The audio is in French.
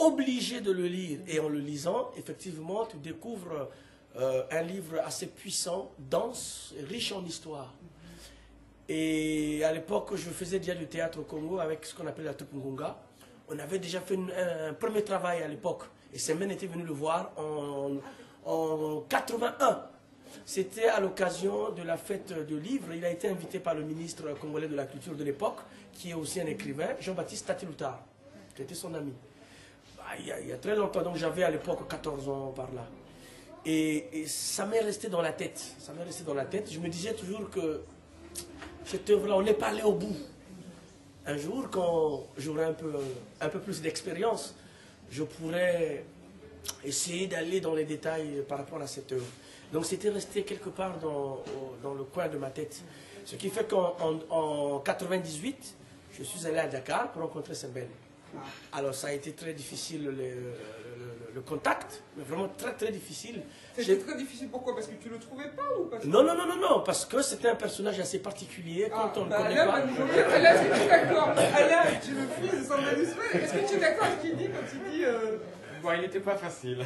obligé de le lire. Et en le lisant, effectivement, tu découvres un livre assez puissant, dense, riche en histoire. Et à l'époque, je faisais déjà du théâtre au Congo avec ce qu'on appelle la troupe Ngunga. On avait déjà fait un premier travail à l'époque. Et Sembène était venu le voir en 81. C'était à l'occasion de la fête de livres. Il a été invité par le ministre congolais de la culture de l'époque, qui est aussi un écrivain, Jean-Baptiste Tati-Loutard, qui était son ami. Il y a très longtemps, donc j'avais à l'époque 14 ans par là. Et ça m'est resté dans la tête. Ça m'est resté dans la tête. Je me disais toujours que cette œuvre-là, on n'est pas allé au bout. Un jour, quand j'aurai un peu plus d'expérience, je pourrais essayer d'aller dans les détails par rapport à cette œuvre. Donc c'était resté quelque part dans le coin de ma tête. Ce qui fait qu'en 98, je suis allé à Dakar pour rencontrer Sembène. Alors ça a été très difficile le contact, mais vraiment très très difficile. C'était très difficile, pourquoi? Parce que tu le trouvais pas ou parce que... Non, parce que c'était un personnage assez particulier quand on ne connaît pas. Alain, est-ce que tu es d'accord? Alain, tu le fils de Samba Doucet, est-ce que tu es d'accord avec ce qu'il dit quand il dit... Bon, il n'était pas facile.